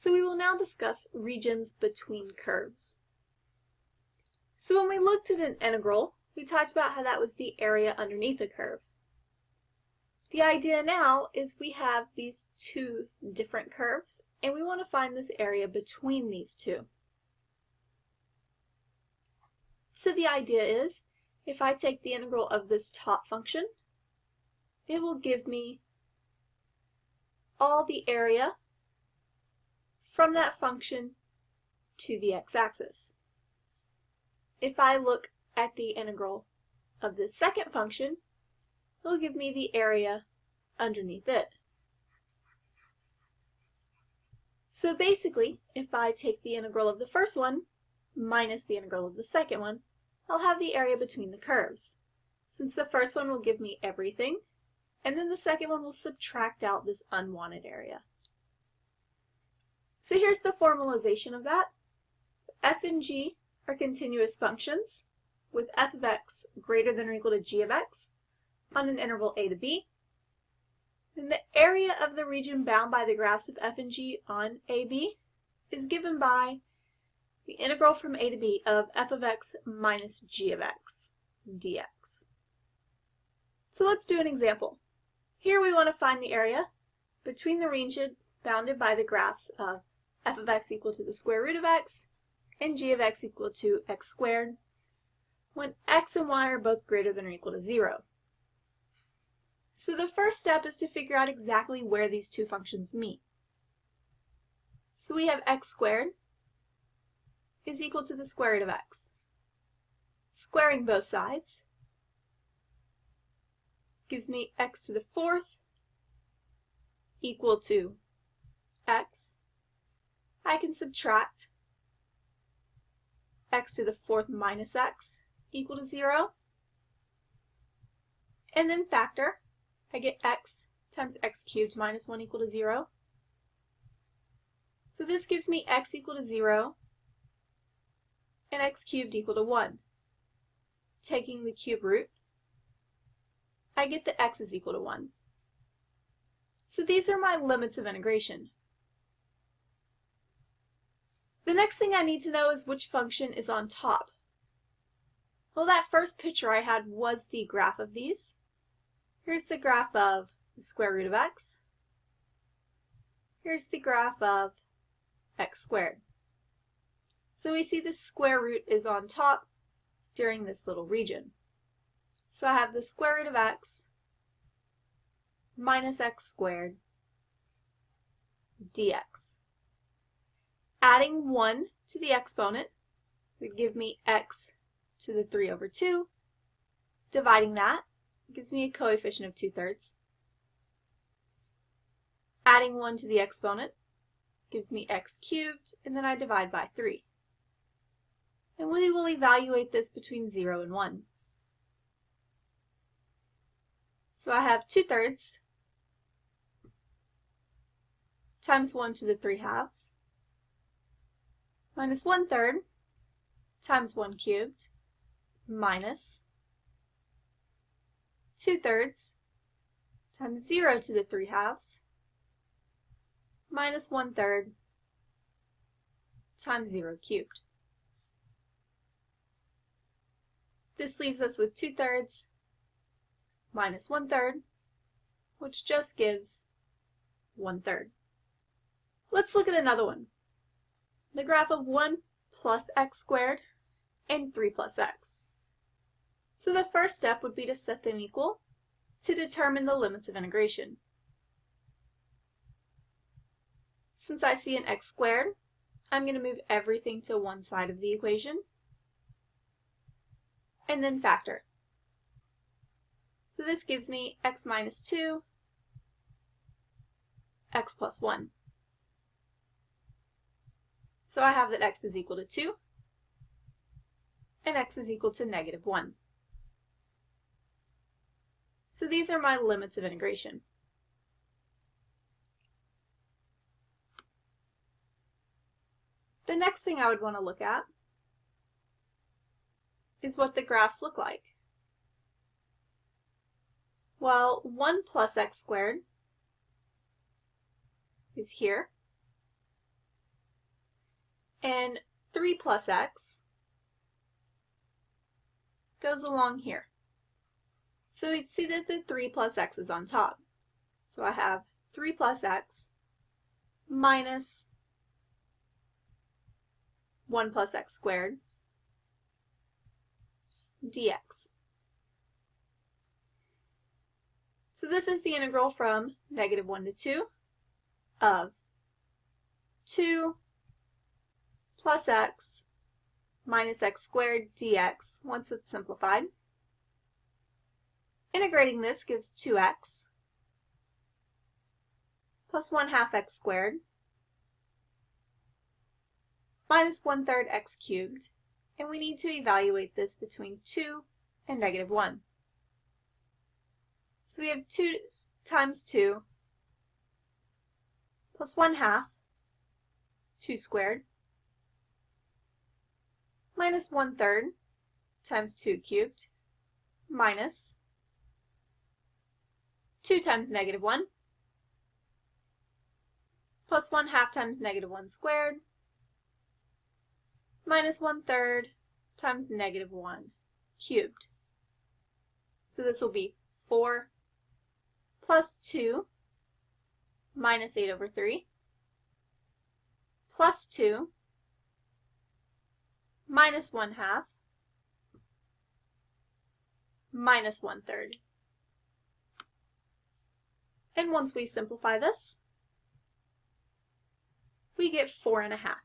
So we will now discuss regions between curves. So when we looked at an integral, we talked about how that was the area underneath a curve. The idea now is we have these two different curves, and we want to find this area between these two. So the idea is, if I take the integral of this top function, it will give me all the area from that function to the x-axis. If I look at the integral of the second function, it will give me the area underneath it. So basically, if I take the integral of the first one minus the integral of the second one, I'll have the area between the curves. Since the first one will give me everything, and then the second one will subtract out this unwanted area. So here's the formalization of that. F and g are continuous functions with f of x greater than or equal to g of x on an interval a to b. Then the area of the region bound by the graphs of f and g on AB is given by the integral from a to b of f of x minus g of x dx. So let's do an example. Here we want to find the area between the region bounded by the graphs of f of x equal to the square root of x and g of x equal to x squared when x and y are both greater than or equal to 0. So the first step is to figure out exactly where these two functions meet. So we have x squared is equal to the square root of x. Squaring both sides gives me x to the fourth equal to x. I can subtract x to the fourth minus x equal to 0. And then factor. I get x times x cubed minus 1 equal to 0. So this gives me x equal to 0 and x cubed equal to 1. Taking the cube root, I get that x is equal to 1. So these are my limits of integration. The next thing I need to know is which function is on top. Well, that first picture I had was the graph of these. Here's the graph of the square root of x. Here's the graph of x squared. So we see the square root is on top during this little region. So I have the square root of x minus x squared dx. Adding 1 to the exponent would give me x to the 3 over 2. Dividing that gives me a coefficient of 2/3. Adding 1 to the exponent gives me x cubed, and then I divide by 3. And we will evaluate this between 0 and 1. So I have 2/3 times 1 to the 3 halves minus 1/3 times 1 cubed minus 2/3 times 0 to the 3 halves minus 1/3 times 0 cubed. This leaves us with 2/3 minus 1/3, which just gives 1/3. Let's look at another one. The graph of 1 plus x squared and 3 plus x. So the first step would be to set them equal to determine the limits of integration. Since I see an x squared, I'm going to move everything to one side of the equation and then factor. So this gives me x minus 2, x plus 1. So I have that x is equal to 2 and x is equal to negative 1. So these are my limits of integration. The next thing I would want to look at is what the graphs look like. Well, 1 plus x squared is here, And 3 plus x goes along here. So we'd see that the 3 plus x is on top. So I have 3 plus x minus 1 plus x squared dx. So this is the integral from -1 to 2 of 2 plus x minus x squared dx once it's simplified. Integrating this gives 2x plus 1/2 x squared minus 1/3 x cubed, and we need to evaluate this between 2 and -1. So we have 2 times 2 plus 1/2, 2 squared, minus 1/3 times 2 cubed, minus 2 times -1, plus 1/2 times -1 squared, minus 1/3 times -1 cubed. So this will be 4 plus 2 minus 8/3 plus 2 minus 1/2 minus 1/3. And once we simplify this, we get 4 1/2.